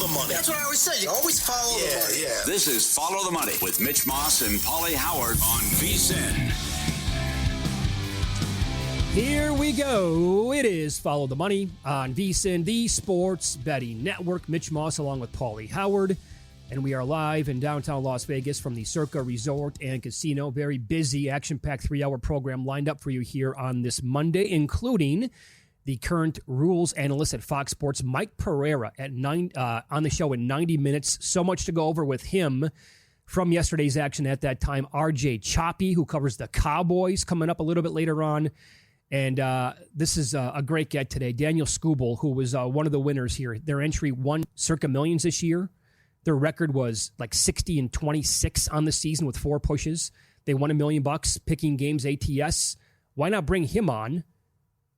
the money. That's what I always say. You always follow the money. Yeah. This is Follow the Money with Mitch Moss and Pauly Howard on VSiN. Here we go. It is Follow the Money on VSiN, the Sports Betting Network. Mitch Moss along with Pauly Howard. And we are live in downtown Las Vegas from the Circa Resort and Casino. Very busy, action-packed 3-hour program lined up for you here on this Monday, including the current rules analyst at Fox Sports, Mike Pereira, at on the show in 90 minutes. So much to go over with him from yesterday's action at that time. RJ Choppy, who covers the Cowboys, coming up a little bit later on. And this is a great get today. Daniel Skubal, who was one of the winners here. Their entry won Circa Millions this year. Their record was like 60-26 on the season with 4 pushes. They won $1 million picking games ATS. Why not bring him on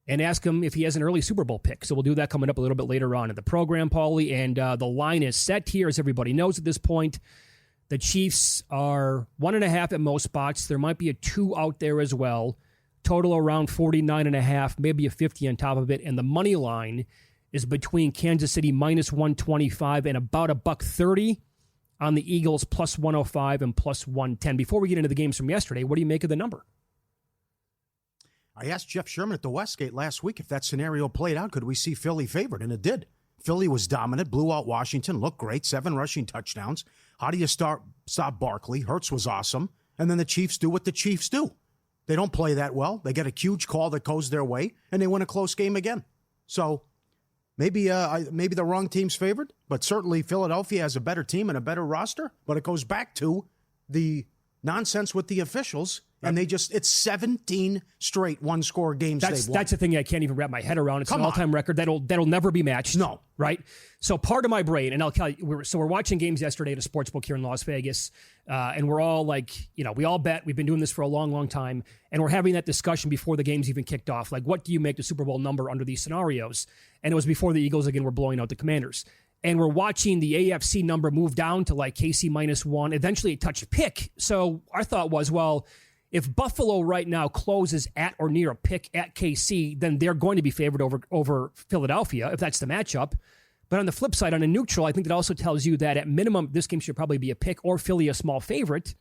and ask him if he has an early Super Bowl pick? So we'll do that coming up a little bit later on in the program, Pauly. And the line is set here, as everybody knows at this point. The Chiefs are 1.5 at most spots. There might be a 2 out there as well. Total around 49.5, maybe a 50 on top of it. And the money line is between Kansas City minus 125 and about $1.30 on the Eagles plus 105 and plus 110. Before we get into the games from yesterday, what do you make of the number? I asked Jeff Sherman at the Westgate last week if that scenario played out, could we see Philly favored? And it did. Philly was dominant, blew out Washington, looked great, 7 rushing touchdowns. How do you stop Barkley? Hurts was awesome. And then the Chiefs do what the Chiefs do. They don't play that well. They get a huge call that goes their way, and they win a close game again. So maybe the wrong team's favored, but certainly Philadelphia has a better team and a better roster. But it goes back to the nonsense with the officials, and it's 17 straight one-score games they've won. That's the thing I can't even wrap my head around. It's an all-time record that'll never be matched. No. Right? So part of my brain, and I'll tell you, we're watching games yesterday at a sportsbook here in Las Vegas, and we're all like, we all bet. We've been doing this for a long, long time, and we're having that discussion before the game's even kicked off. Like, what do you make the Super Bowl number under these scenarios? And it was before the Eagles, again, were blowing out the Commanders. And we're watching the AFC number move down to like KC -1. Eventually it touched pick. So our thought was, well, if Buffalo right now closes at or near a pick at KC, then they're going to be favored over Philadelphia if that's the matchup. But on the flip side, on a neutral, I think that also tells you that at minimum, this game should probably be a pick or Philly a small favorite.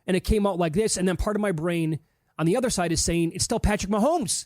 And it came out like this. And then part of my brain on the other side is saying it's still Patrick Mahomes.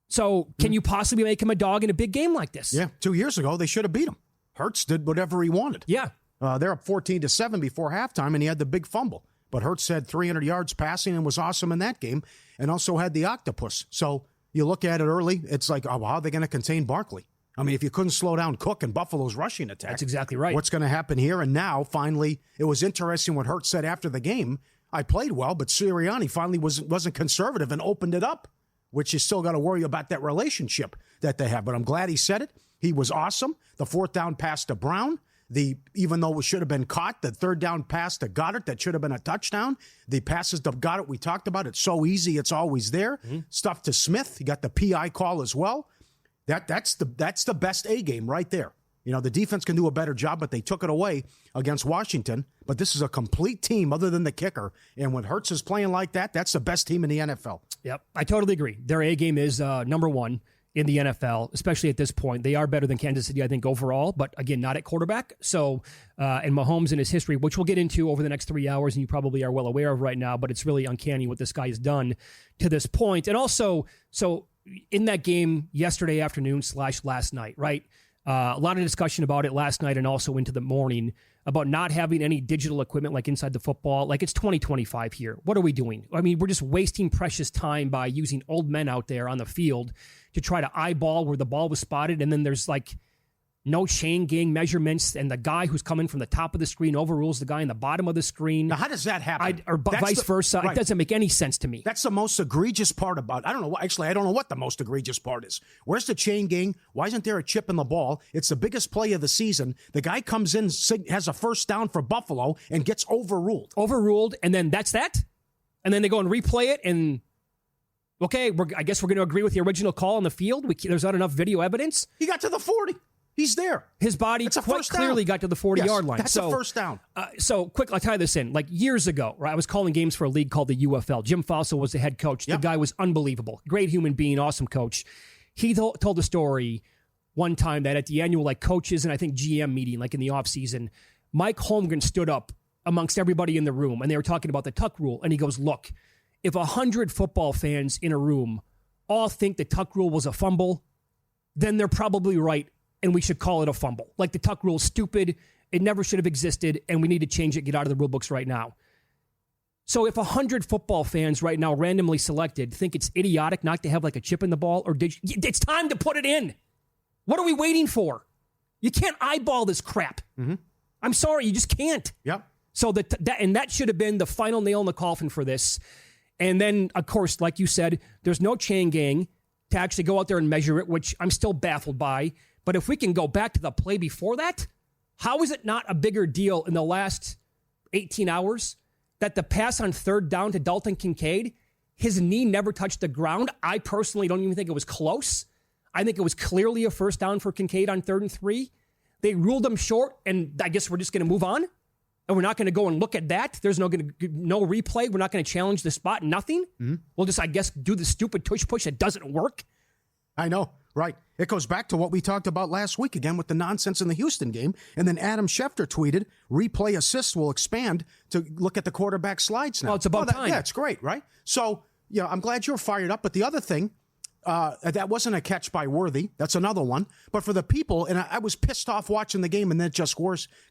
So can you possibly make him a dog in a big game like this? Yeah, 2 years ago, they should have beat him. Hurts did whatever he wanted. Yeah. They're up 14-7 before halftime, and he had the big fumble. But Hurts had 300 yards passing and was awesome in that game, and also had the octopus. So you look at it early, it's like, how are they going to contain Barkley? I mean, if you couldn't slow down Cook and Buffalo's rushing attack. That's exactly right. What's going to happen here? And now, finally, it was interesting what Hurts said after the game. I played well, but Sirianni finally wasn't conservative and opened it up, which you still got to worry about that relationship that they have. But I'm glad he said it. He was awesome. The 4th down pass to Brown, even though it should have been caught, the 3rd down pass to Goddard, that should have been a touchdown. The passes to Goddard, we talked about, it's so easy, it's always there. Mm-hmm. Stuff to Smith, you got the PI call as well. That's the best A game right there. The defense can do a better job, but they took it away against Washington. But this is a complete team other than the kicker. And when Hurts is playing like that, that's the best team in the NFL. Yep, I totally agree. Their A game is number 1 in the NFL, especially at this point. They are better than Kansas City, I think, overall, but again, not at quarterback. So, and Mahomes and his history, which we'll get into over the next 3 hours, and you probably are well aware of right now, but it's really uncanny what this guy has done to this point. And also, so in that game yesterday afternoon / last night, right? A lot of discussion about it last night and also into the morning about not having any digital equipment like inside the football. Like, it's 2025 here. What are we doing? I mean, we're just wasting precious time by using old men out there on the field to try to eyeball where the ball was spotted. And then there's like no chain gang measurements, and the guy who's coming from the top of the screen overrules the guy in the bottom of the screen. Now, how does that happen? Or vice versa. Right. It doesn't make any sense to me. That's the most egregious part about it. I don't know. Actually, I don't know what the most egregious part is. Where's the chain gang? Why isn't there a chip in the ball? It's the biggest play of the season. The guy comes in, has a 1st down for Buffalo, and gets overruled. Overruled, and then that's that? And then they go and replay it, and okay, I guess we're going to agree with the original call on the field. There's not enough video evidence. He got to the 40. He's there. His body quite clearly got to the 40-yard line. That's a 1st down. So quick, I'll tie this in. Like years ago, right, I was calling games for a league called the UFL. Jim Fossil was the head coach. Yep. The guy was unbelievable. Great human being, awesome coach. He told a story one time that at the annual coaches and I think GM meeting, in the offseason, Mike Holmgren stood up amongst everybody in the room and they were talking about the Tuck rule. And he goes, look, if 100 football fans in a room all think the Tuck rule was a fumble, then they're probably right and we should call it a fumble. The Tuck rule is stupid. It never should have existed and we need to change it, get out of the rule books right now. So if 100 football fans right now randomly selected think it's idiotic not to have a chip in the ball, it's time to put it in. What are we waiting for? You can't eyeball this crap. Mm-hmm. I'm sorry, you just can't. Yep. So that should have been the final nail in the coffin for this. And then, of course, like you said, there's no chain gang to actually go out there and measure it, which I'm still baffled by. But if we can go back to the play before that, how is it not a bigger deal in the last 18 hours that the pass on third down to Dalton Kincaid, his knee never touched the ground? I personally don't even think it was close. I think it was clearly a first down for Kincaid on 3rd and 3. They ruled him short, and I guess we're just going to move on. And we're not going to go and look at that. There's no replay. We're not going to challenge the spot. Nothing. Mm-hmm. We'll just, I guess, do the stupid tush push that doesn't work. I know. Right. It goes back to what we talked about last week again with the nonsense in the Houston game. And then Adam Schefter tweeted, replay assist will expand to look at the quarterback slides now. Well, it's about time. Yeah, it's great, right? So, I'm glad you're fired up. But the other thing, that wasn't a catch by Worthy. That's another one. But for the people, and I was pissed off watching the game, and then it just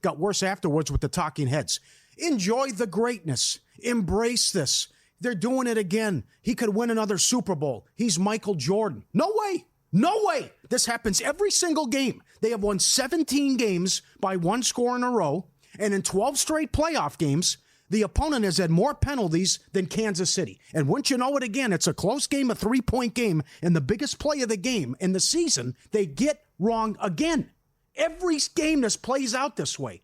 got worse afterwards with the talking heads. Enjoy the greatness. Embrace this. They're doing it again. He could win another Super Bowl. He's Michael Jordan. No way. No way. This happens every single game. They have won 17 games by one score in a row, and in 12 straight playoff games, the opponent has had more penalties than Kansas City. And wouldn't you know it again, it's a close game, a 3-point game, and the biggest play of the game in the season, they get wrong again. Every game this plays out this way.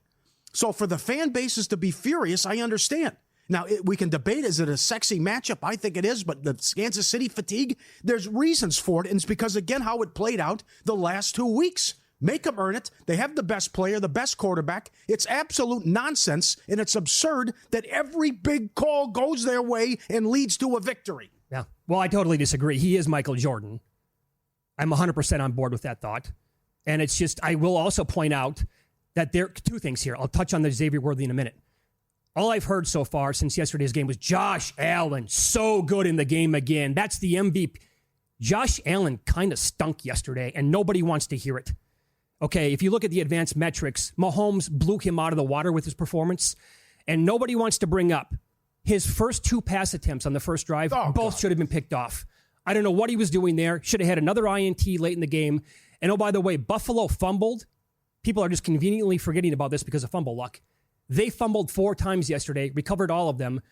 So for the fan bases to be furious, I understand. Now, we can debate, is it a sexy matchup? I think it is, but the Kansas City fatigue, there's reasons for it, and it's because, again, how it played out the last 2 weeks. Make them earn it. They have the best player, the best quarterback. It's absolute nonsense, and it's absurd that every big call goes their way and leads to a victory. Yeah. Well, I totally disagree. He is Michael Jordan. I'm 100% on board with that thought. And it's just, I will also point out that there are two things here. I'll touch on the Xavier Worthy in a minute. All I've heard so far since yesterday's game was Josh Allen, so good in the game again. That's the MVP. Josh Allen kind of stunk yesterday, and nobody wants to hear it. Okay, if you look at the advanced metrics, Mahomes blew him out of the water with his performance, and nobody wants to bring up his first 2 pass attempts on the first drive. Both should have been picked off. I don't know what he was doing there. Should have had another INT late in the game. And oh, by the way, Buffalo fumbled. People are just conveniently forgetting about this because of fumble luck. They fumbled 4 times yesterday, recovered all of them.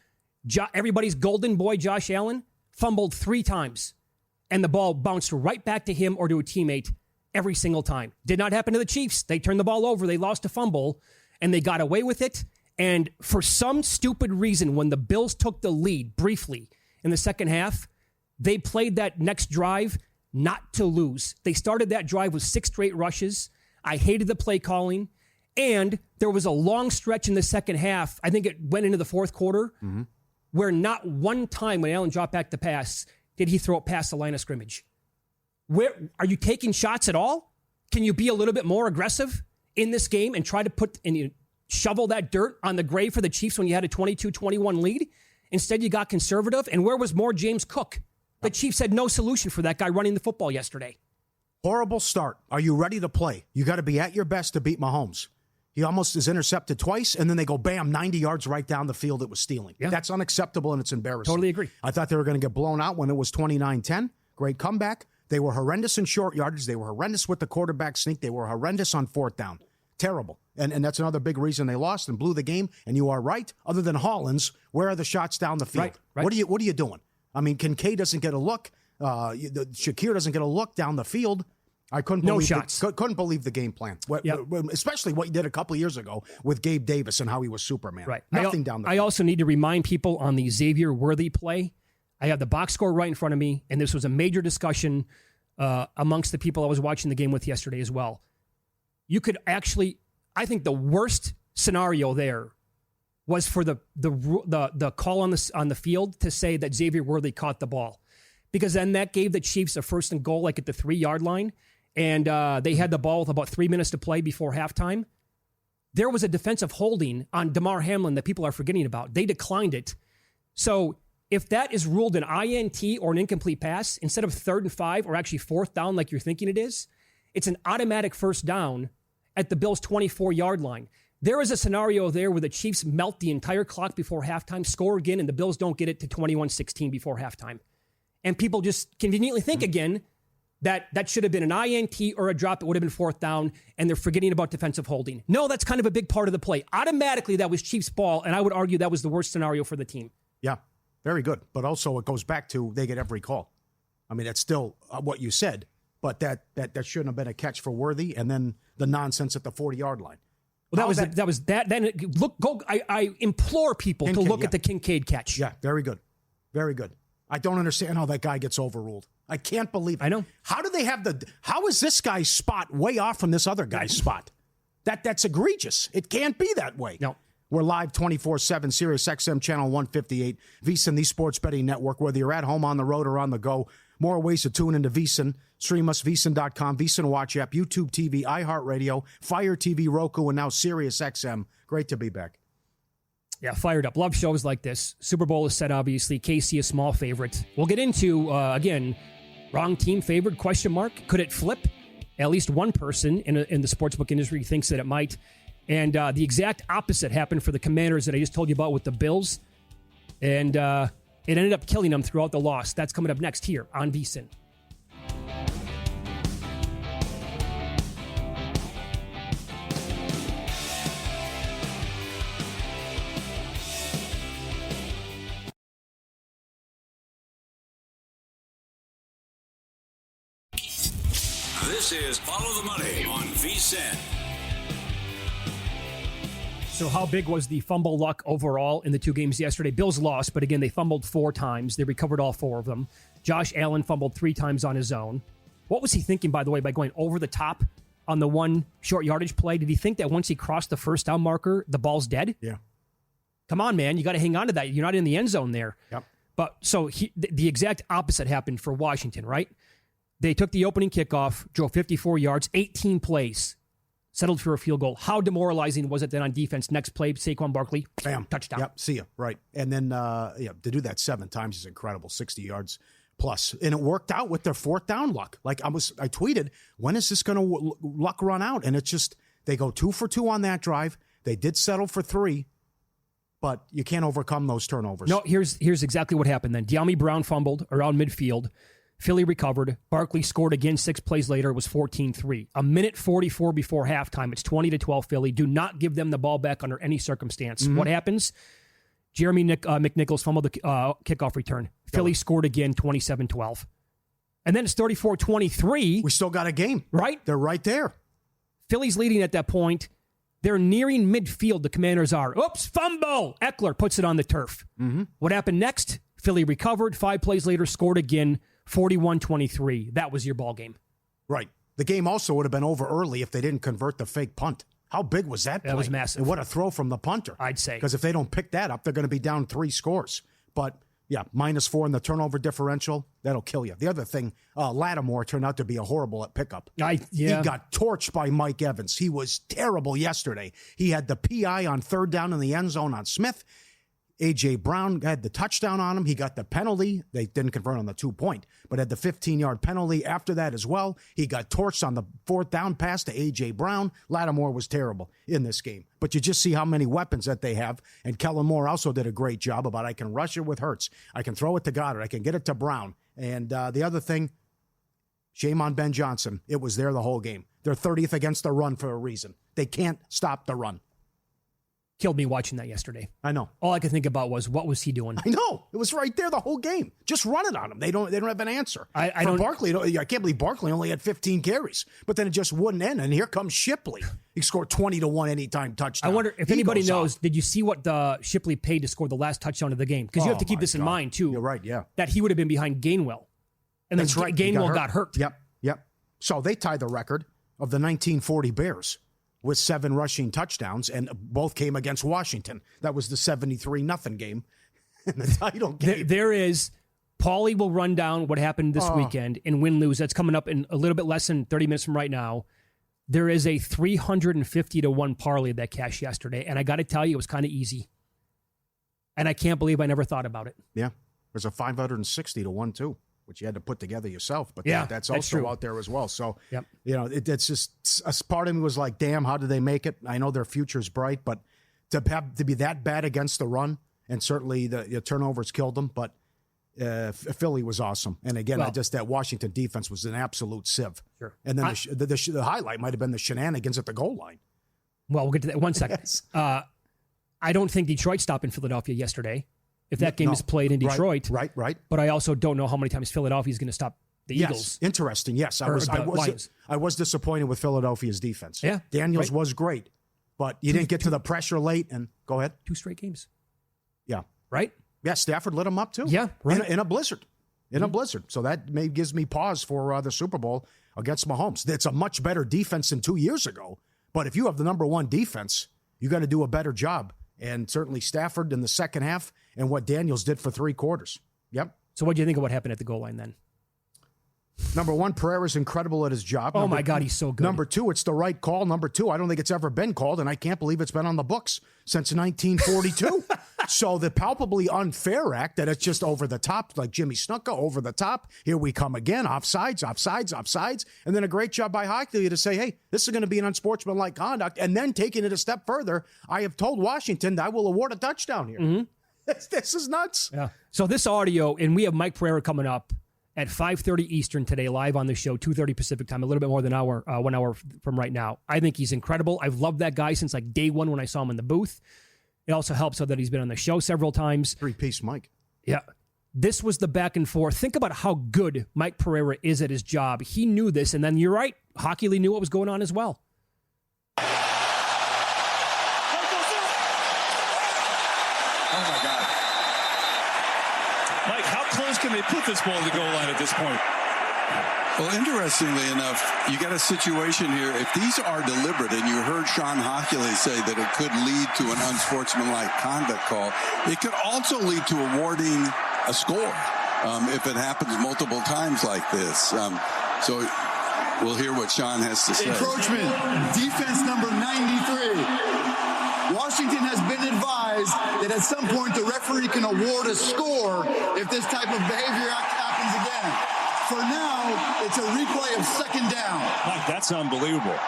Everybody's golden boy, Josh Allen, fumbled 3 times. And the ball bounced right back to him or to a teammate every single time. Did not happen to the Chiefs. They turned the ball over. They lost a fumble, and they got away with it. And for some stupid reason, when the Bills took the lead briefly in the second half, they played that next drive not to lose. They started that drive with 6 straight rushes. I hated the play calling. And there was a long stretch in the second half, I think it went into the fourth quarter, where not one time when Allen dropped back the pass did he throw it past the line of scrimmage. Where are you taking shots at all? Can you be a little bit more aggressive in this game and try to shovel that dirt on the grave for the Chiefs when you had a 22-21 lead? Instead, you got conservative. And where was more James Cook? The Chiefs had no solution for that guy running the football yesterday. Horrible start. Are you ready to play? You got to be at your best to beat Mahomes. He almost is intercepted twice, and then they go, bam, 90 yards right down the field. It was stealing. Yeah. That's unacceptable, and it's embarrassing. Totally agree. I thought they were going to get blown out when it was 29-10. Great comeback. They were horrendous in short yardage. They were horrendous with the quarterback sneak. They were horrendous on 4th down. Terrible. And that's another big reason they lost and blew the game. And you are right. Other than Hollins, where are the shots down the field? Right. What are you doing? I mean, Kincaid doesn't get a look. Shakir doesn't get a look down the field. I couldn't believe the game plan, especially what you did a couple of years ago with Gabe Davis and how he was Superman. Right. Nothing down the field. I also need to remind people on the Xavier Worthy play. I have the box score right in front of me, and this was a major discussion amongst the people I was watching the game with yesterday as well. You could actually, I think the worst scenario there was for the call on the field to say that Xavier Worthy caught the ball, because then that gave the Chiefs a 1st and goal like at the 3-yard line. and they had the ball with about 3 minutes to play before halftime. There was a defensive holding on Damar Hamlin that people are forgetting about. They declined it. So if that is ruled an INT or an incomplete pass, instead of 3rd and 5 or actually 4th down like you're thinking it is, it's an automatic first down at the Bills' 24-yard line. There is a scenario there where the Chiefs melt the entire clock before halftime, score again, and the Bills don't get it to 21-16 before halftime. And people just conveniently think again that should have been an INT or a drop. It would have been 4th down, and they're forgetting about defensive holding. No, that's kind of a big part of the play. Automatically, that was Chiefs' ball, and I would argue that was the worst scenario for the team. Yeah, very good. But also it goes back to they get every call. I mean, that's still what you said, but that shouldn't have been a catch for Worthy, and then the nonsense at the 40-yard line. Well, that was that. Then I implore people to look at the Kincaid catch. Yeah, very good. Very good. I don't understand how that guy gets overruled. I can't believe it. I know. How do they have how is this guy's spot way off from this other guy's spot? That's egregious. It can't be that way. No. We're live 24/7, Sirius XM channel 158, VSiN, the Sports Betting Network. Whether you're at home, on the road, or on the go, more ways to tune into VSiN. Stream us, VSiN.com, VSiN Watch app, YouTube TV, iHeartRadio, Fire TV, Roku, and now Sirius XM. Great to be back. Yeah, fired up. Love shows like this. Super Bowl is set, obviously. KC a small favorite. We'll get into, again, wrong team favored, question mark. Could it flip? At least one person in the sportsbook industry thinks that it might. And the exact opposite happened for the Commanders that I just told you about with the Bills. And it ended up killing them throughout the loss. That's coming up next here on VSiN. This is Follow the Money on VSiN. So how big was the fumble luck overall in the two games yesterday? Bills lost, but again, they fumbled 4 times. They recovered all 4 of them. Josh Allen fumbled 3 times on his own. What was he thinking, by the way, by going over the top on the one short yardage play? Did he think that once he crossed the first down marker, the ball's dead? Yeah. Come on, man. You got to hang on to that. You're not in the end zone there. Yep. But so the exact opposite happened for Washington, right? They took the opening kickoff, drove 54 yards, 18 plays, settled for a field goal. How demoralizing was it then on defense? Next play, Saquon Barkley, bam, touchdown. Yep, see ya, right. And then, to do that 7 times is incredible, 60 yards plus. And it worked out with their 4th down luck. Like I tweeted, when is this going to luck run out? And it's just, they go 2 for 2 on that drive. They did settle for 3, but you can't overcome those turnovers. No, here's exactly what happened then. De'Ami Brown fumbled around midfield. Philly recovered. Barkley scored again 6 plays later. It was 14-3. A minute 44 before halftime. It's 20-12 Philly. Do not give them the ball back under any circumstance. Mm-hmm. What happens? Jeremy McNichols fumbled the kickoff return. Philly scored again 27-12. And then it's 34-23. We still got a game. Right? They're right there. Philly's leading at that point. They're nearing midfield. The Commanders are. Oops, fumble. Eckler puts it on the turf. Mm-hmm. What happened next? Philly recovered. 5 plays later, scored again. 41-23. That was your ball game. Right. The game also would have been over early if they didn't convert the fake punt. How big was that play? That was massive. And what a throw from the punter. I'd say. Because if they don't pick that up, they're going to be down 3 scores. But, yeah, -4 in the turnover differential, that'll kill you. The other thing, Lattimore turned out to be a horrible at pickup. He got torched by Mike Evans. He was terrible yesterday. He had the PI on 3rd down in the end zone on Smith. A.J. Brown had the touchdown on him. He got the penalty. They didn't convert on the 2-point, but had the 15-yard penalty after that as well. He got torched on the 4th down pass to A.J. Brown. Lattimore was terrible in this game. But you just see how many weapons that they have. And Kellen Moore also did a great job about I can rush it with Hurts. I can throw it to Goddard. I can get it to Brown. And the other thing, shame on Ben Johnson. It was there the whole game. They're 30th against the run for a reason. They can't stop the run. Killed me watching that yesterday. I know. All I could think about was, what was he doing? I know. It was right there the whole game. Just run it on him. They don't have an answer. For Barkley, I can't believe Barkley only had 15 carries. But then it just wouldn't end. And here comes Shipley. He scored 20-1 anytime touchdown. I wonder if anybody knows, did you see what Shipley paid to score the last touchdown of the game? Because you have to keep this in mind, too. You're right, yeah. That he would have been behind Gainwell. And then Gainwell got hurt. Yep. So they tied the record of the 1940 Bears with 7 rushing touchdowns, and both came against Washington. That was the 73-0 game in the title game. There is Pauly will run down what happened this weekend in win-lose. That's coming up in a little bit less than 30 minutes from right now. There is a 350-1 parlay that cashed yesterday, and I got to tell you, it was kind of easy. And I can't believe I never thought about it. Yeah. There's a 560-1 too, which you had to put together yourself. But that's also true. Out there as well. So, yep. It's just a part of me was like, damn, how did they make it? I know their future's bright, but to be that bad against the run, and certainly the turnovers killed them, but Philly was awesome. And again, that Washington defense was an absolute sieve. Sure. And then the highlight might have been the shenanigans at the goal line. Well, we'll get to that in 1 second. Yes. I don't think Detroit stopped in Philadelphia yesterday. If that game is played in Detroit. Right. But I also don't know how many times Philadelphia is going to stop the Eagles. Interesting. Yes. I was disappointed with Philadelphia's defense. Yeah. Daniels was great, but you didn't get to the pressure late. And go ahead. 2 straight games. Yeah. Right? Yeah, Stafford lit him up too. Yeah, right. In a blizzard. A blizzard. So that gives me pause for the Super Bowl against Mahomes. It's a much better defense than 2 years ago. But if you have the number one defense, you got to do a better job. And certainly Stafford in the second half and what Daniels did for 3 quarters. Yep. So what do you think of what happened at the goal line then? Number one, Pereira's incredible at his job. Oh, my God, he's so good. Number 2, it's the right call. Number 2, I don't think it's ever been called, and I can't believe it's been on the books since 1942. So the palpably unfair act that it's just over the top, like Jimmy Snuka, over the top. Here we come again, offsides. And then a great job by Hockey to say, hey, this is going to be an unsportsmanlike conduct. And then taking it a step further, I have told Washington that I will award a touchdown here. Mm-hmm. This is nuts. Yeah. So this audio, and we have Mike Pereira coming up at 5:30 Eastern today, live on the show, 2:30 Pacific time, a little bit more than 1 hour from right now. I think he's incredible. I've loved that guy since like day one when I saw him in the booth. It also helps that he's been on the show several times. 3-piece Mike. Yeah. This was the back and forth. Think about how good Mike Pereira is at his job. He knew this, and then you're right. Hockey Lee knew what was going on as well. Oh, my God. Mike, how close can they put this ball to the goal line at this point? Well, interestingly enough, you got a situation here. If these are deliberate, and you heard Sean Hockey say that it could lead to an unsportsmanlike conduct call, it could also lead to awarding a score if it happens multiple times like this. So we'll hear what Sean has to say. Encroachment, defense number 93. Washington has been advised that at some point the referee can award a score if this type of behavior happens again. For now, it's a replay of second down. Mike, that's unbelievable.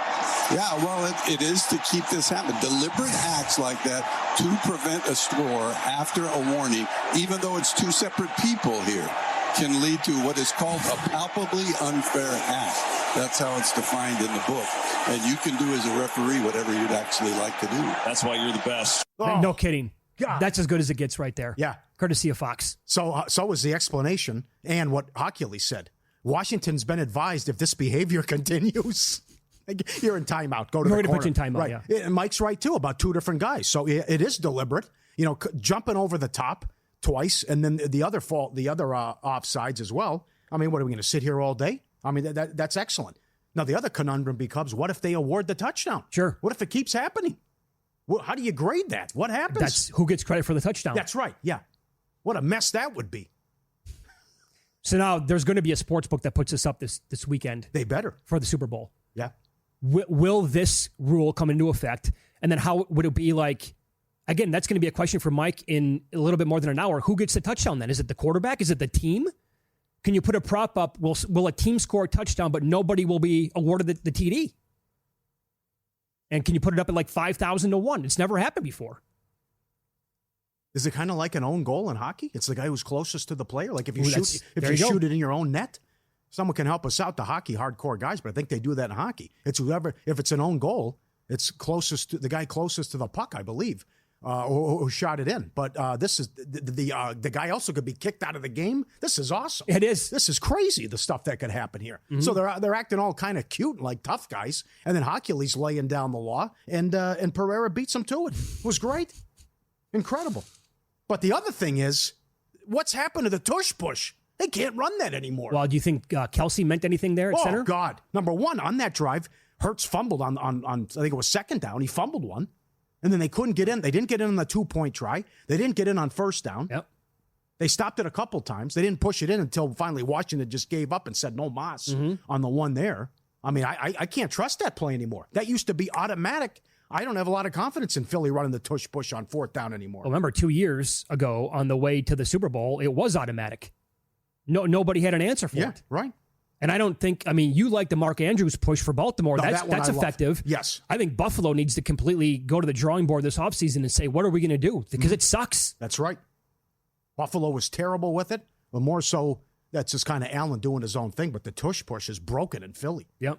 Yeah, well, it is to keep this happening. Deliberate acts like that to prevent a score after a warning, even though it's 2 separate people here, can lead to what is called a palpably unfair act. That's how it's defined in the book. And you can do as a referee whatever you'd actually like to do. That's why you're the best. Oh, no kidding. God. That's as good as it gets right there. Yeah. Courtesy of Fox. So was the explanation and what Hockey said. Washington's been advised if this behavior continues, you're in timeout. Go to the corner. Put you in timeout, right. Yeah. And Mike's right, too, about 2 different guys. So it is deliberate, jumping over the top twice, and then the other offsides as well. I mean, what are we going to sit here all day? I mean, that's excellent. Now, the other conundrum becomes, what if they award the touchdown? Sure. What if it keeps happening? How do you grade that? What happens? That's who gets credit for the touchdown. That's right, yeah. What a mess that would be. So now there's going to be a sports book that puts this up this weekend. They better. For the Super Bowl. Yeah. Will this rule come into effect? And then how would it be like, again, that's going to be a question for Mike in a little bit more than an hour. Who gets the touchdown then? Is it the quarterback? Is it the team? Can you put a prop up? Will a team score a touchdown, but nobody will be awarded the TD? And can you put it up at like 5,000-1? It's never happened before. Is it kind of like an own goal in hockey? It's the guy who's closest to the player. Like if you shoot it in your own net, someone can help us out. The hockey hardcore guys, but I think they do that in hockey. It's whoever. If it's an own goal, it's closest to the guy closest to the puck, I believe, who shot it in. But this is the guy also could be kicked out of the game. This is awesome. It is. This is crazy. The stuff that could happen here. Mm-hmm. So they're acting all kind of cute and like tough guys, and then Hockey's laying down the law, and Pereira beats him to it. It was great, incredible. But the other thing is, what's happened to the tush push? They can't run that anymore. Well, do you think Kelsey meant anything there at center? Oh, God. Number one, on that drive, Hurts fumbled on I think it was second down. He fumbled one. And then they couldn't get in. They didn't get in on the 2-point try. They didn't get in on first down. Yep. They stopped it a couple times. They didn't push it in until finally Washington just gave up and said no mas on the one there. I mean, I can't trust that play anymore. That used to be automatic. I don't have a lot of confidence in Philly running the tush push on 4th down anymore. Well, remember 2 years ago on the way to the Super Bowl, it was automatic. Nobody had an answer for it. Right. And I don't think, you like the Mark Andrews push for Baltimore. No, that's effective. Yes. I think Buffalo needs to completely go to the drawing board this offseason and say, what are we going to do? Because it sucks. That's right. Buffalo was terrible with it, but more so that's just kind of Allen doing his own thing. But the tush push is broken in Philly. Yep.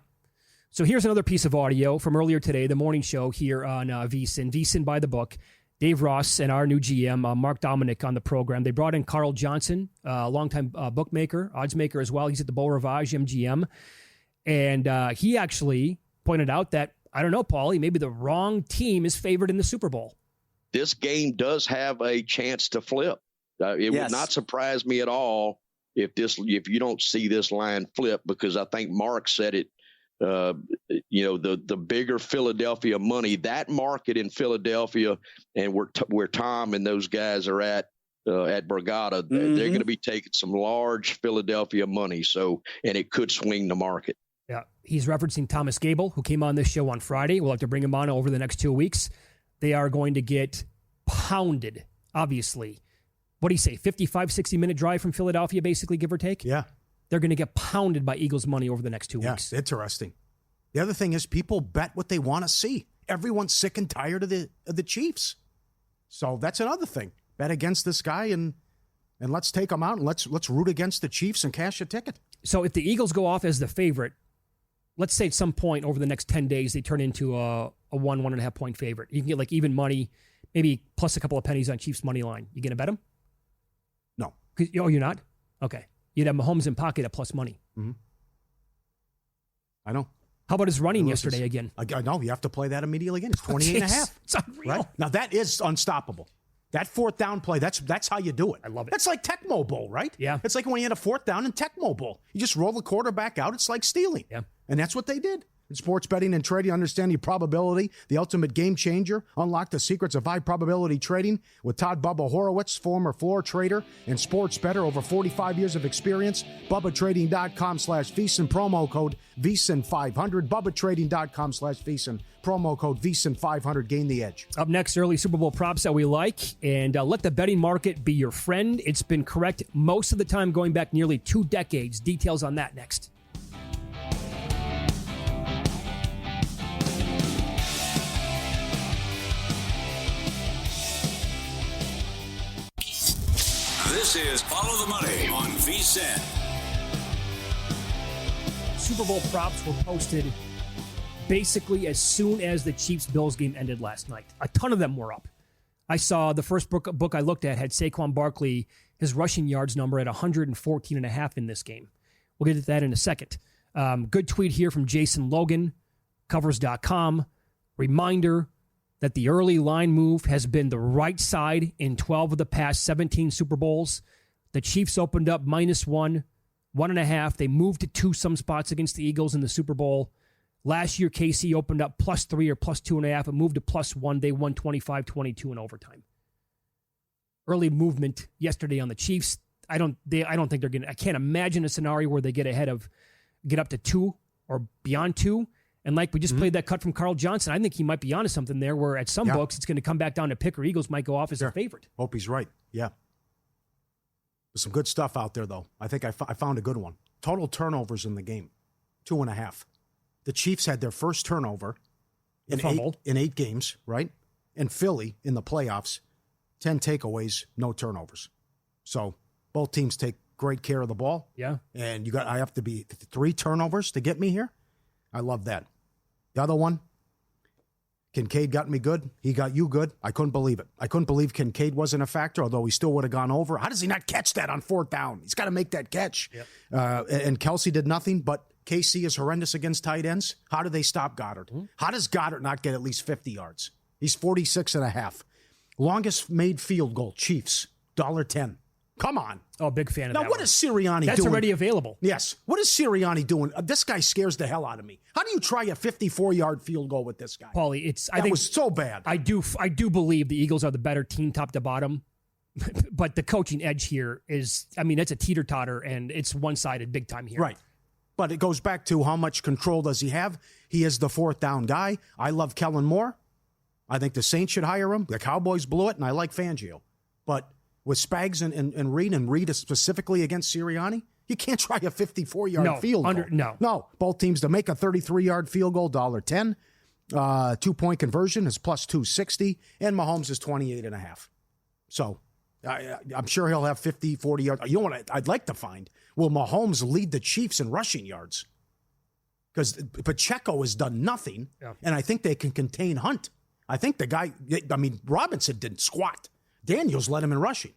So here's another piece of audio from earlier today, the morning show here on VSiN. VSiN by the book. Dave Ross and our new GM, Mark Dominic, on the program. They brought in Carl Johnson, a longtime bookmaker, odds maker as well. He's at the Beau Rivage MGM. And he actually pointed out that, I don't know, Pauly, maybe the wrong team is favored in the Super Bowl. This game does have a chance to flip. It would not surprise me at all if you don't see this line flip, because I think Mark said it. The bigger Philadelphia money, that market in Philadelphia, and where Tom and those guys are at Borgata, they're going to be taking some large Philadelphia money. So, and it could swing the market. Yeah, he's referencing Thomas Gable, who came on this show on Friday. We'll have to bring him on over the next 2 weeks. They are going to get pounded, obviously. What do you say, 55, 60-minute drive from Philadelphia, basically, give or take? Yeah. They're going to get pounded by Eagles money over the next 2 weeks. Yeah, interesting. The other thing is people bet what they want to see. Everyone's sick and tired of the Chiefs. So that's another thing. Bet against this guy and let's take him out and let's root against the Chiefs and cash a ticket. So if the Eagles go off as the favorite, let's say at some point over the next 10 days they turn into a 1.5 point favorite. You can get like even money, maybe plus a couple of pennies on Chiefs money line. You going to bet them? No. Oh, you're not? Okay. You'd have Mahomes in pocket at plus money. Mm-hmm. I know. How about his running yesterday again? I know. You have to play that immediately again. It's 28.5. It's unreal. Right? Now, that is unstoppable. That 4th down play, that's how you do it. I love it. That's like Tecmo Bowl, right? Yeah. It's like when you had a 4th down in Tecmo Bowl. You just roll the quarterback out. It's like stealing. Yeah. And that's what they did. In sports betting and trading, understanding probability, the ultimate game changer. Unlock the secrets of high probability trading with Todd Bubba Horowitz, former floor trader and sports bettor, over 45 years of experience. BubbaTrading.com/VSiN, promo code VSiN500. BubbaTrading.com/VSiN, promo code VSiN500. Gain the edge. Up next, early Super Bowl props that we like, and let the betting market be your friend. It's been correct most of the time going back nearly 2 decades. Details on that next. This is Follow the Money on VSiN. Super Bowl props were posted basically as soon as the Chiefs-Bills game ended last night. A ton of them were up. I saw the first book I looked at had Saquon Barkley, his rushing yards number at 114.5 in this game. We'll get to that in a second. Good tweet here from Jason Logan, covers.com. Reminder that the early line move has been the right side in 12 of the past 17 Super Bowls. The Chiefs opened up -1, 1.5. They moved to 2 some spots against the Eagles in the Super Bowl. Last year, KC opened up +3 or +2.5. It moved to +1. They won 25-22 in overtime. Early movement yesterday on the Chiefs. I don't think they're going to. I can't imagine a scenario where they get up to 2 or beyond 2. And like we just played that cut from Carl Johnson, I think he might be onto something there where at some books it's going to come back down to pick or Eagles might go off as a favorite. Hope he's right. Yeah. There's some good stuff out there, though. I think I found a good one. Total turnovers in the game, 2.5. The Chiefs had their first turnover in 8 games, right? And Philly in the playoffs, 10 takeaways, no turnovers. So both teams take great care of the ball. Yeah. And I have to be 3 turnovers to get me here. I love that. The other one, Kincaid got me good. He got you good. I couldn't believe it. I couldn't believe Kincaid wasn't a factor, although he still would have gone over. How does he not catch that on 4th down? He's got to make that catch. Yep. And Kelsey did nothing, but KC is horrendous against tight ends. How do they stop Goddard? Mm-hmm. How does Goddard not get at least 50 yards? He's 46.5. Longest made field goal, Chiefs, $1.10. Come on. Oh, big fan of that. Now, what one. is Sirianni doing? That's already available. Yes. What is Sirianni doing? This guy scares the hell out of me. How do you try a 54-yard field goal with this guy? Pauly, I think it was so bad. I do believe the Eagles are the better team top to bottom. But the coaching edge here is, I mean, it's a teeter-totter, and it's one-sided big time here. Right. But it goes back to how much control does he have? He is the fourth down guy. I love Kellen Moore. I think the Saints should hire him. The Cowboys blew it, and I like Fangio. But with Spags and Reed specifically against Sirianni, you can't try a 54-yard field goal. No. Both teams to make a 33-yard field goal, $1.10. 2-point conversion is plus 260, and Mahomes is 28.5. So I'm sure he'll have 50, 40 yards. You know what I'd like to find? Will Mahomes lead the Chiefs in rushing yards? Because Pacheco has done nothing, and I think they can contain Hunt. I think the guy, Robinson didn't squat. Daniels led him in rushing.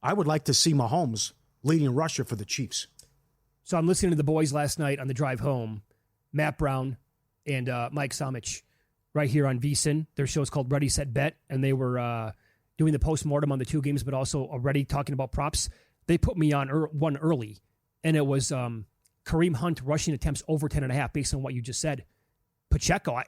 I would like to see Mahomes leading rusher for the Chiefs. So I'm listening to the boys last night on the drive home, Matt Brown and Mike Samich, right here on VSiN. Their show is called Ready, Set, Bet, and they were doing the postmortem on the two games, but also already talking about props. They put me on one early, and it was Kareem Hunt rushing attempts over 10.5 based on what you just said. Pacheco,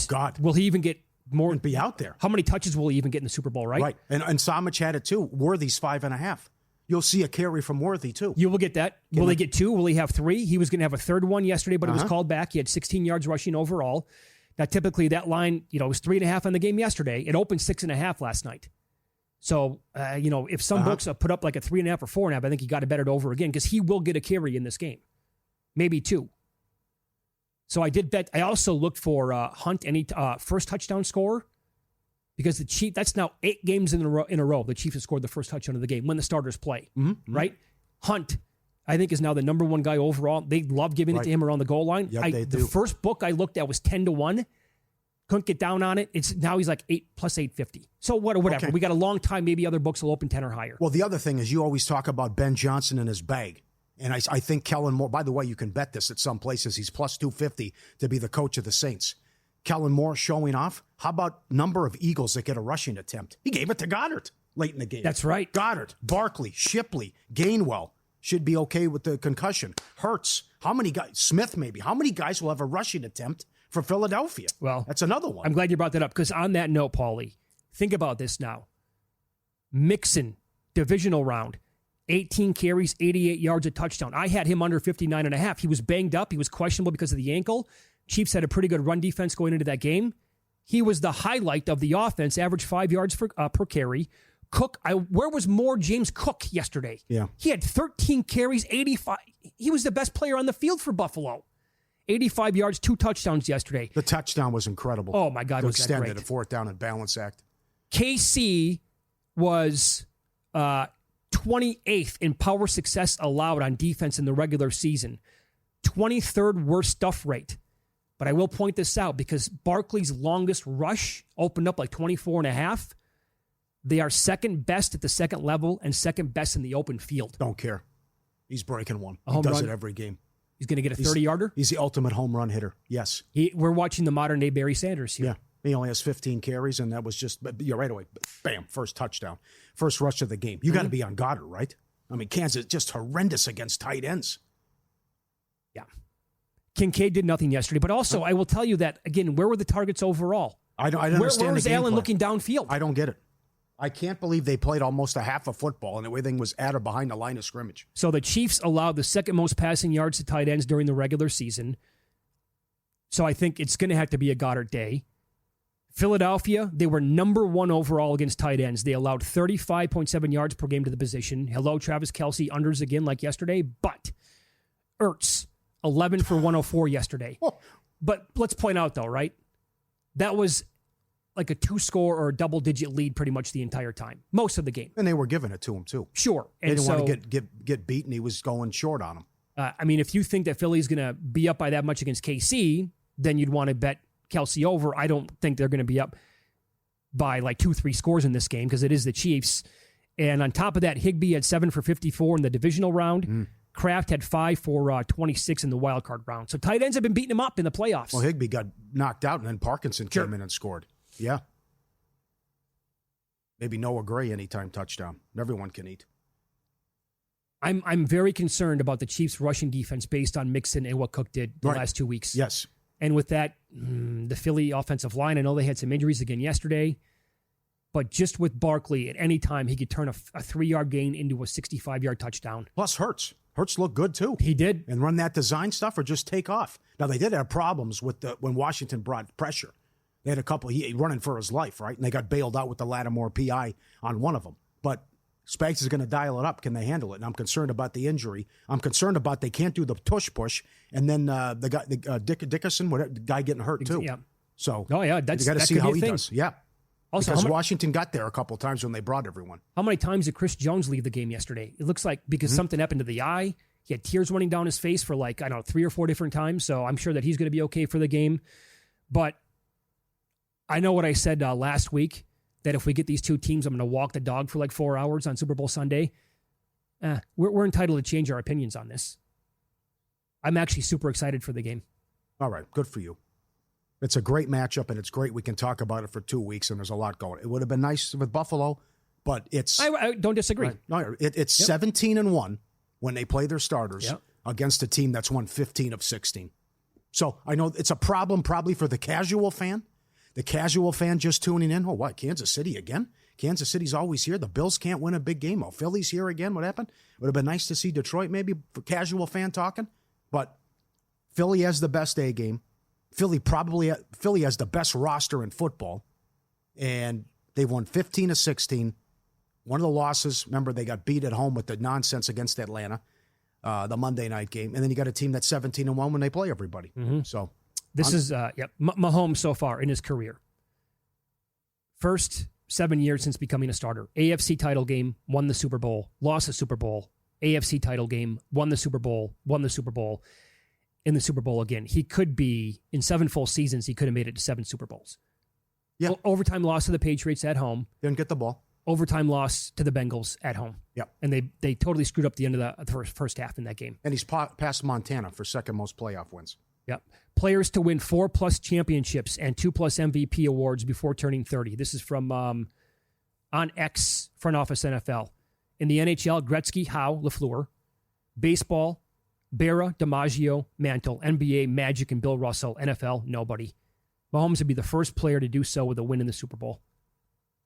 God. Will he even get more? And be out there. How many touches will he even get in the Super Bowl, right? Right. And Samich had it too. Worthy's 5.5. You'll see a carry from Worthy too. You will get that. Will he get 2? Will he have 3? He was going to have a third one yesterday, but it was called back. He had 16 yards rushing overall. Now, typically that line, was 3.5 on the game yesterday. It opened 6.5 last night. So, if some books put up like a 3.5 or 4.5, I think he got to bet it over again because he will get a carry in this game. Maybe 2. So I did bet. I also looked for Hunt any first touchdown scorer because the Chiefs, that's now 8 games in a row. The Chiefs have scored the first touchdown of the game when the starters play, right? Hunt, I think, is now the number 1 guy overall. They love giving it to him around the goal line. Yep, they do. The first book I looked at was 10-1. Couldn't get down on it. Now he's like 8 plus 850. So whatever. Okay. We got a long time. Maybe other books will open 10 or higher. Well, the other thing is you always talk about Ben Johnson and his bag. And I think Kellen Moore, by the way, you can bet this at some places. He's plus 250 to be the coach of the Saints. Kellen Moore showing off. How about number of Eagles that get a rushing attempt? He gave it to Goddard late in the game. That's right. Goddard, Barkley, Shipley, Gainwell should be okay with the concussion. Hurts. How many guys? Smith maybe. How many guys will have a rushing attempt for Philadelphia? Well, that's another one. I'm glad you brought that up because on that note, Pauly, think about this now. Mixon, divisional round. 18 carries, 88 yards, a touchdown. I had him under 59.5. He was banged up. He was questionable because of the ankle. Chiefs had a pretty good run defense going into that game. He was the highlight of the offense, averaged 5 yards per carry. Cook, where was more James Cook yesterday? Yeah. He had 13 carries, 85. He was the best player on the field for Buffalo. 85 yards, 2 touchdowns yesterday. The touchdown was incredible. Oh, my God, was that great. Extended a fourth down and balance act. KC was 28th in power success allowed on defense in the regular season. 23rd worst stuff rate. But I will point this out because Barkley's longest rush opened up like 24.5. They are second best at the second level and second best in the open field. Don't care. He's breaking one. He does it every game. He's going to get a 30-yarder? He's the ultimate home run hitter. Yes. We're watching the modern-day Barry Sanders here. Yeah. He only has 15 carries, and that was just, you're right away. Bam, first touchdown. First rush of the game. You got to be on Goddard, right? I mean, Kansas is just horrendous against tight ends. Yeah. Kincaid did nothing yesterday, but also I will tell you that, again, where were the targets overall? I don't understand. Where was the game Allen plan. looking downfield? I don't get it. I can't believe they played almost a half of football and everything was at or behind the line of scrimmage. So the Chiefs allowed the second most passing yards to tight ends during the regular season. So I think it's going to have to be a Goddard day. Philadelphia, they were number 1 overall against tight ends. They allowed 35.7 yards per game to the position. Hello, Travis Kelce, unders again like yesterday. But Ertz, 11 for 104 yesterday. But let's point out, though, right? That was like a 2-score or a double-digit lead pretty much the entire time. Most of the game. And they were giving it to him, too. Sure. They didn't want to get beat, and he was going short on them. I mean, if you think that Philly's going to be up by that much against KC, then you'd want to bet Kelce over. I don't think they're going to be up by like 2-3 scores in this game because it is the Chiefs. And on top of that, Higbee had 7 for 54 in the divisional round. Kraft had 5 for 26 in the wild card round. So tight ends have been beating him up in the playoffs. Well, Higbee got knocked out, and then Parkinson came in and scored. Yeah. Maybe Noah Gray anytime touchdown. Everyone can eat. I'm very concerned about the Chiefs' rushing defense based on Mixon and what Cook did the last 2 weeks. Yes. And with that, the Philly offensive line, I know they had some injuries again yesterday, but just with Barkley, at any time, he could turn a 3-yard gain into a 65-yard touchdown. Plus Hurts. Hurts looked good, too. He did. And run that design stuff or just take off. Now, they did have problems with when Washington brought pressure. They had a couple, he running for his life, right? And they got bailed out with the Lattimore PI on one of them. But Spags is going to dial it up. Can they handle it? And I'm concerned about the injury. I'm concerned about they can't do the tush push. And then the guy, Dickerson, whatever, the guy getting hurt, too. Yeah. So, you got to see how he does. Yeah. Also, because Washington got there a couple times when they brought everyone. How many times did Chris Jones leave the game yesterday? It looks like because something happened to the eye, he had tears running down his face for 3 or 4 different times. So I'm sure that he's going to be okay for the game. But I know what I said last week, that if we get these two teams, I'm going to walk the dog for 4 hours on Super Bowl Sunday. We're entitled to change our opinions on this. I'm actually super excited for the game. All right. Good for you. It's a great matchup, and it's great we can talk about it for 2 weeks, and there's a lot going. It would have been nice with Buffalo, but it's... I don't disagree. Right, no, it's 17-1 when they play their starters against a team that's won 15 of 16. So I know it's a problem probably for the casual fan. The casual fan just tuning in. Oh, what? Kansas City again? Kansas City's always here. The Bills can't win a big game. Oh, Philly's here again. What happened? Would have been nice to see Detroit maybe for casual fan talking, but Philly has the best A game. Philly has the best roster in football, and they've won 15 of 16. One of the losses, remember, they got beat at home with the nonsense against Atlanta, the Monday night game, and then you got a team that's 17-1 when they play everybody. So this is Mahomes so far in his career. First 7 years since becoming a starter. AFC title game, won the Super Bowl, lost the Super Bowl. AFC title game, won the Super Bowl, in the Super Bowl again. He could be, in 7 full seasons, he could have made it to 7 Super Bowls. Yeah. Overtime loss to the Patriots at home. Didn't get the ball. Overtime loss to the Bengals at home. Yep. And they totally screwed up the end of the first half in that game. And he's passed Montana for second most playoff wins. Yep. Players to win 4+ championships and 2+ MVP awards before turning 30. This is from on X, Front Office NFL. In the NHL, Gretzky, Howe, LaFleur. Baseball, Berra, DiMaggio, Mantle. NBA, Magic, and Bill Russell. NFL, nobody. Mahomes would be the first player to do so with a win in the Super Bowl.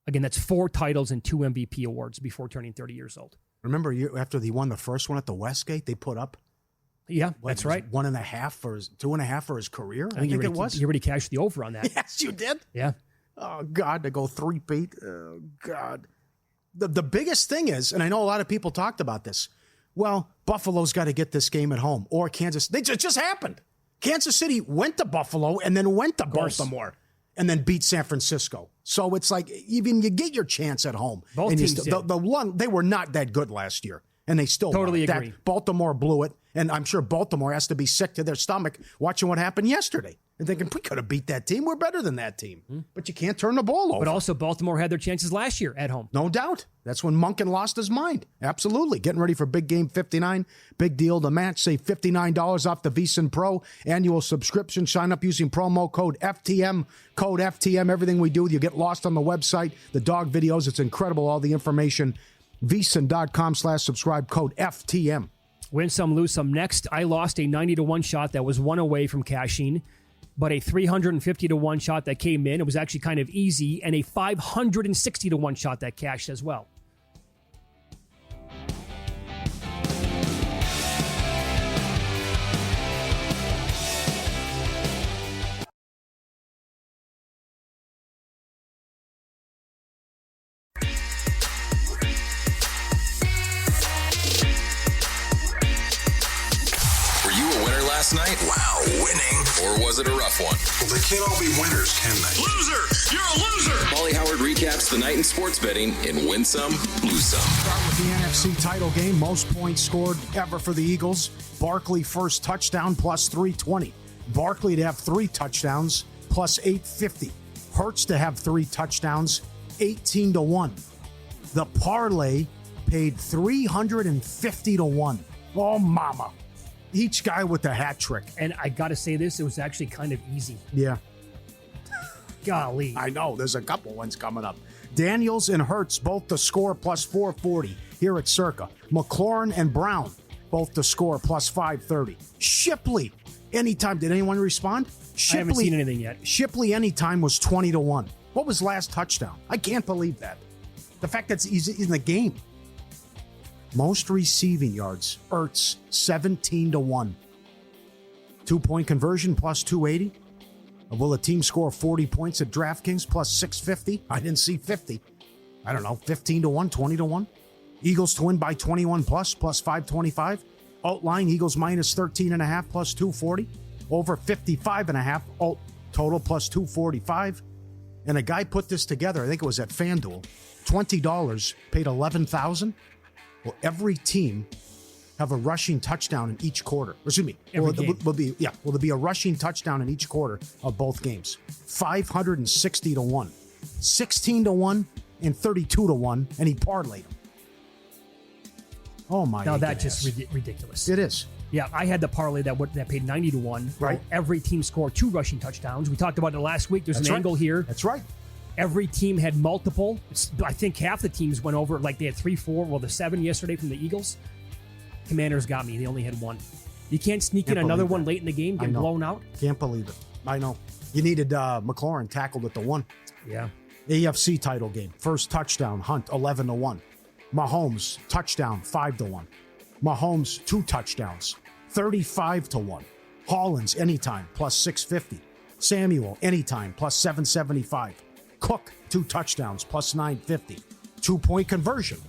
Again, that's 4 titles and 2 MVP awards before turning 30 years old. Remember, after he won the first one at the Westgate, they put up... Yeah, that's right. 1.5 for 2.5 for his career. I think it was. You already cashed the over on that. Yes, you did. Yeah. Oh, God, to go 3-peat. Oh, God. The biggest thing is, and I know a lot of people talked about this, well, Buffalo's got to get this game at home. Or Kansas. It just happened. Kansas City went to Buffalo and then went to Baltimore and then beat San Francisco. So it's like, even you get your chance at home. Both teams did. They were not that good last year. And they still totally won. agree. Baltimore blew it. And I'm sure Baltimore has to be sick to their stomach watching what happened yesterday and thinking, we could have beat that team. We're better than that team. But you can't turn the ball over. But also, Baltimore had their chances last year at home. No doubt. That's when Monken lost his mind. Absolutely. Getting ready for Big Game 59. Big deal to match. Save $59 off the VSiN Pro annual subscription. Sign up using promo code FTM. Code FTM. Everything we do, you get lost on the website. The dog videos. It's incredible. All the information. VSiN.com/subscribe. Code FTM. Win some, lose some. Next, I lost a 90-1 shot that was 1 away from cashing, but a 350-1 shot that came in. It was actually kind of easy, and a 560-1 shot that cashed as well. Last night? Wow, winning. Or was it a rough one? Well, they can't all be winners, can they? Loser! You're a loser! Pauly Howard recaps the night in sports betting in Win Some, Lose Some. Start with the NFC title game. Most points scored ever for the Eagles. Barkley first touchdown plus 320. Barkley to have 3 touchdowns plus 850. Hurts to have 3 touchdowns, 18-1. The parlay paid 350-1. Oh, mama. Each guy with a hat trick. And I got to say this, it was actually kind of easy. Yeah. Golly. I know. There's a couple ones coming up. Daniels and Hurts both to score plus 440 here at Circa. McLaurin and Brown both to score plus 530. Shipley, anytime. Did anyone respond? I haven't seen anything yet. Shipley anytime was 20-1. What was last touchdown? I can't believe that. The fact that he's in the game. Most receiving yards, Ertz, 17-1. 2-point conversion plus 280. Will a team score 40 points at DraftKings plus 650? I didn't see 50. I don't know, 15-1, 20-1. Eagles to win by 21 plus 525. Outline, Eagles minus 13.5 plus 240. Over 55.5. Alt total plus 245. And a guy put this together, I think it was at FanDuel. $20, paid $11,000. Will every team have a rushing touchdown in each quarter? Excuse me. Will there be a rushing touchdown in each quarter of both games? 560-1. 16-1 and 32-1, and he parlayed them. Oh my! Now that's just ridiculous. It is. Yeah, I had the parlay that paid 90-1. Right. Well, every team scored 2 rushing touchdowns. We talked about it last week. There's an angle here. That's right. Every team had multiple. I think half the teams went over. Like they had 3, 4. Well, the 7 yesterday from the Eagles. Commanders got me. They only had 1. You can't sneak in another one late in the game, get blown out. Can't believe it. I know. You needed McLaurin tackled at the 1. Yeah. AFC title game. First touchdown, Hunt, 11-1. Mahomes, touchdown, 5-1. Mahomes, 2 touchdowns, 35-1. Hollins, anytime, plus 650. Samuel, anytime, plus 775. Cook, 2 touchdowns, plus 950. 2-point conversion,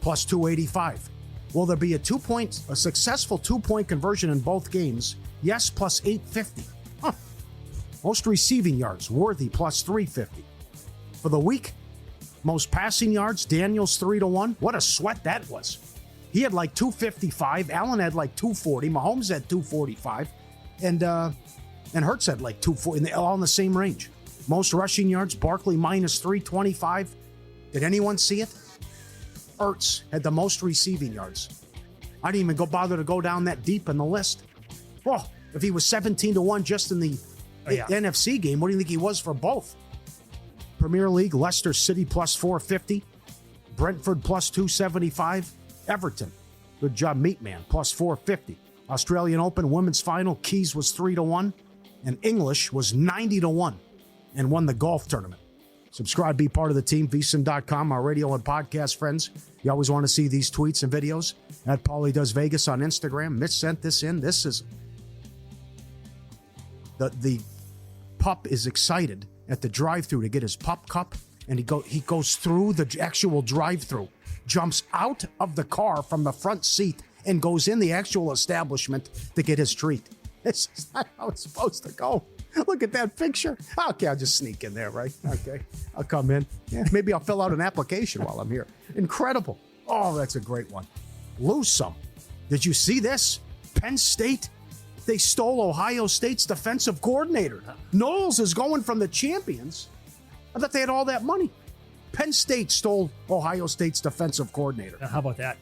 plus 285. Will there be a successful 2-point conversion in both games? Yes, plus 850. Most receiving yards, Worthy, plus 350. For the week, most passing yards, Daniels, 3-1. What a sweat that was. He had like 255. Allen had like 240. Mahomes had 245. And Hurts had like 240. All in the same range. Most rushing yards, Barkley minus 325. Did anyone see it? Ertz had the most receiving yards. I didn't even bother to go down that deep in the list. Well, if he was 17-1 just in the NFC game, what do you think he was for both? Premier League, Leicester City plus 450. Brentford plus 275. Everton, good job, Meat Man, plus 450. Australian Open Women's Final, Keys was 3-1. And English was 90-1 and won the golf tournament. Subscribe, be part of the team, vsin.com, our radio and podcast friends. You always want to see these tweets and videos at Pauly Does Vegas on Instagram. Mitch sent this in. This is the pup is excited at the drive-thru to get his pup cup, and he goes through the actual drive-thru, jumps out of the car from the front seat, and goes in the actual establishment to get his treat. This is not how it's supposed to go. Look at that picture. Okay, I'll just sneak in there, right? Okay, I'll come in. Yeah, maybe I'll fill out an application while I'm here. Incredible. Oh, that's a great one. Lose some. Did you see this? Penn State, they stole Ohio State's defensive coordinator. Knowles is going from the champions. I thought they had all that money. Penn State stole Ohio State's defensive coordinator. How about that?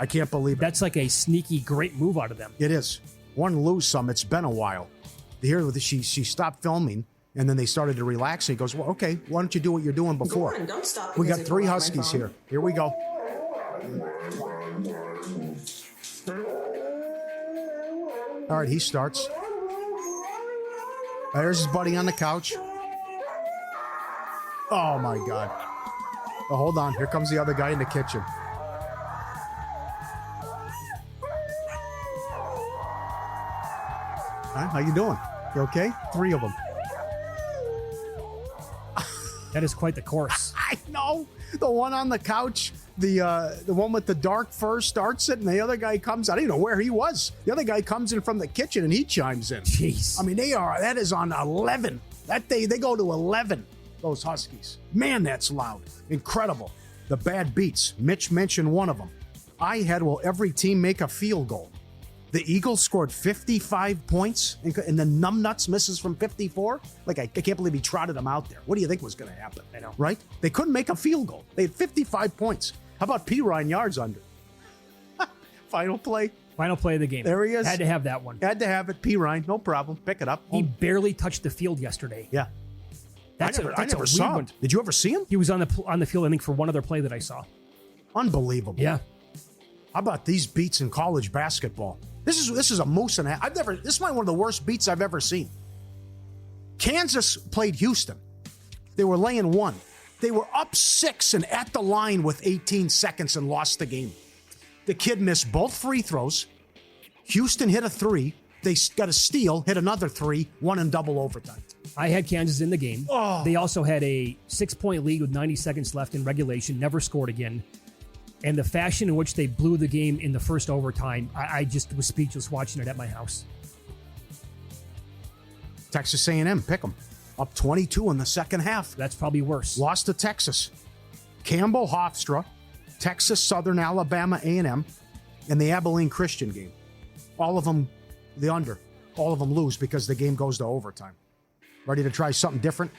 I can't believe it. That's like a sneaky, great move out of them. It is. One lose some. It's been a while. Here, she stopped filming, and then they started to relax. He goes, well, okay, why don't you do what you're doing before? Gordon, don't stop. We got 3 Huskies here. Here we go. All right, he starts. There's his buddy on the couch. Oh, my God. Oh, hold on. Here comes the other guy in the kitchen. Huh? How you doing? You okay? 3 of them. That is quite the course. I know. The one on the couch, the one with the dark fur starts it, and the other guy comes. I don't even know where he was. The other guy comes in from the kitchen, and he chimes in. Jeez. I mean, that is on 11. That day, they go to 11, those Huskies. Man, that's loud. Incredible. The bad beats. Mitch mentioned one of them. I had, will every team make a field goal? The Eagles scored 55 points, and the numbnuts misses from 54? Like, I can't believe he trotted them out there. What do you think was going to happen? I know. Right? They couldn't make a field goal. They had 55 points. How about P. Ryan yards under? Final play. Final play of the game. There he is. Had to have that one. Had to have it. P. Ryan, no problem. Pick it up. He barely touched the field yesterday. Yeah. That's I never saw him. one. Did you ever see him? He was on the field, I think, for one other play that I saw. Unbelievable. Yeah. How about these beats in college basketball? This is a moose and a half. This is one of the worst beats I've ever seen. Kansas played Houston. They were laying 1. They were up 6 and at the line with 18 seconds and lost the game. The kid missed both free throws. Houston hit a 3. They got a steal, hit another 3, won in double overtime. I had Kansas in the game. Oh. They also had a 6-point lead with 90 seconds left in regulation, never scored again. And the fashion in which they blew the game in the first overtime, I just was speechless watching it at my house. Texas A&M, pick 'em. Up 22 in the second half. That's probably worse. Lost to Texas. Campbell, Hofstra, Texas, Southern Alabama, A&M, and the Abilene Christian game. All of them, the under. All of them lose because the game goes to overtime. Ready to try something different?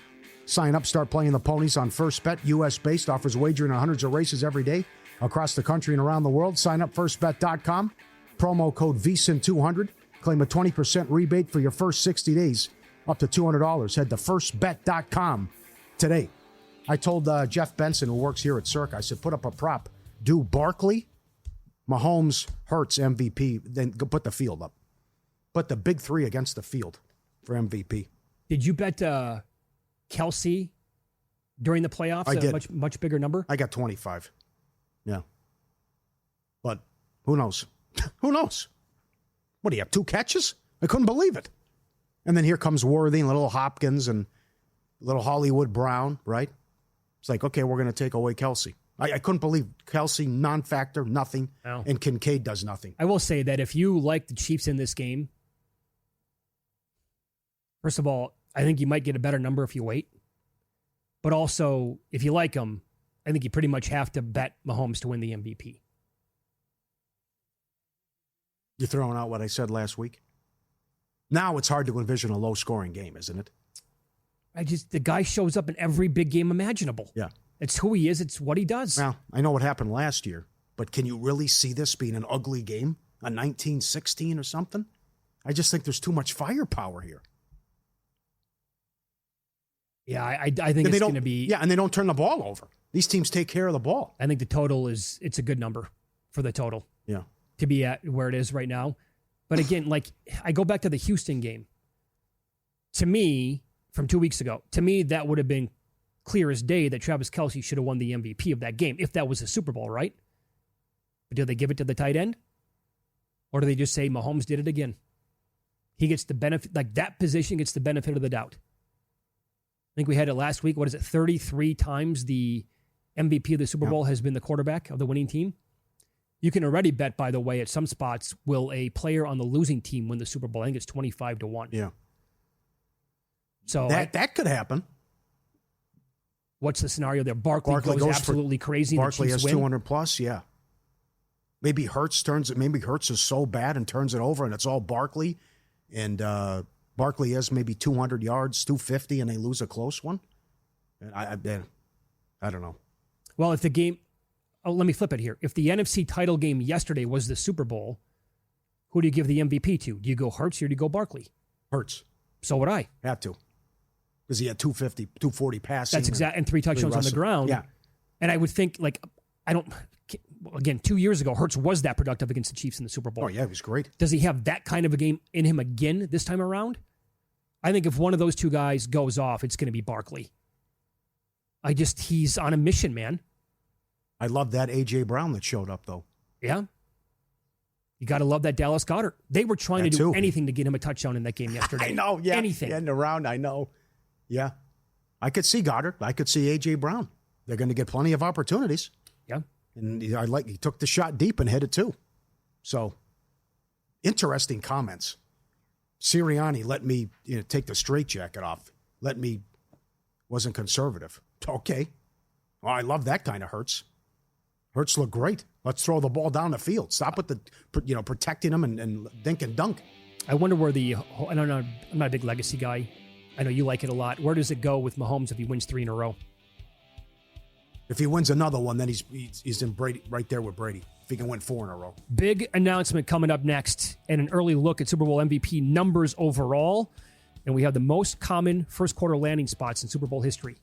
Sign up, start playing the ponies on First Bet. U.S.-based, offers wagering on hundreds of races every day across the country and around the world. Sign up, firstbet.com. Promo code VSIN200. Claim a 20% rebate for your first 60 days. Up to $200. Head to firstbet.com today. I told Jeff Benson, who works here at Circa, I said, put up a prop. Do Barkley, Mahomes, Hurts, MVP, then go put the field up. Put the big 3 against the field for MVP. Did you bet Kelsey during the playoffs? I did. Much bigger number? I got 25. Yeah. But who knows? Who knows? What do you have, 2 catches? I couldn't believe it. And then here comes Worthy and little Hopkins and little Hollywood Brown, right? It's like, okay, we're going to take away Kelsey. I couldn't believe Kelsey, non-factor, nothing, and Kincaid does nothing. I will say that if you like the Chiefs in this game, first of all, I think you might get a better number if you wait. But also, if you like them, I think you pretty much have to bet Mahomes to win the MVP. You're throwing out what I said last week? Now it's hard to envision a low-scoring game, isn't it? The guy shows up in every big game imaginable. Yeah. It's who he is. It's what he does. Well, I know what happened last year, but can you really see this being an ugly game? A 19-16 or something? I just think there's too much firepower here. Yeah, I think it's going to be... Yeah, and they don't turn the ball over. These teams take care of the ball. I think the total it's a good number for the total. Yeah. To be at where it is right now. But again, I go back to the Houston game. To me, from 2 weeks ago, that would have been clear as day that Travis Kelce should have won the MVP of that game, if that was a Super Bowl, right? But do they give it to the tight end? Or do they just say Mahomes did it again? He gets the benefit, that position gets the benefit of the doubt. I think we had it last week. What is it? 33 times the MVP of the Super Bowl has been the quarterback of the winning team. You can already bet, by the way, at some spots, will a player on the losing team win the Super Bowl? I think it's 25-1. Yeah. So that could happen. What's the scenario there? Barkley goes absolutely crazy. Barkley has win. 200 plus, yeah. Maybe Hurts is so bad and turns it over, and it's all Barkley. And Barkley has maybe 200 yards, 250, and they lose a close one. And I don't know. Well, if the game... Oh, let me flip it here. If the NFC title game yesterday was the Super Bowl, who do you give the MVP to? Do you go Hurts or do you go Barkley? Hurts. So would I. Have to. Because he had 250, 240 passing. That's exact, and 3 touchdowns on the ground. Yeah. And I would think, again, 2 years ago, Hurts was that productive against the Chiefs in the Super Bowl. Oh, yeah, he was great. Does he have that kind of a game in him again this time around? I think if one of those two guys goes off, it's going to be Barkley. He's on a mission, man. I love that A.J. Brown that showed up, though. Yeah. You got to love that Dallas Goedert. They were trying to do anything to get him a touchdown in that game yesterday. I know, yeah. Anything. Getting around, I know. Yeah. I could see Goddard. I could see A.J. Brown. They're going to get plenty of opportunities. Yeah. And he took the shot deep and hit it, too. So, interesting comments. Sirianni let me take the straitjacket off. Wasn't conservative. Okay. Well, I love that kind of Hurts. Hurts look great. Let's throw the ball down the field. Stop with the, protecting them and dink and dunk. I wonder where I don't know. I'm not a big legacy guy. I know you like it a lot. Where does it go with Mahomes if he wins 3 in a row? If he wins another one, then he's in Brady, right there with Brady. If he can win 4 in a row. Big announcement coming up next, and an early look at Super Bowl MVP numbers overall. And we have the most common first quarter landing spots in Super Bowl history.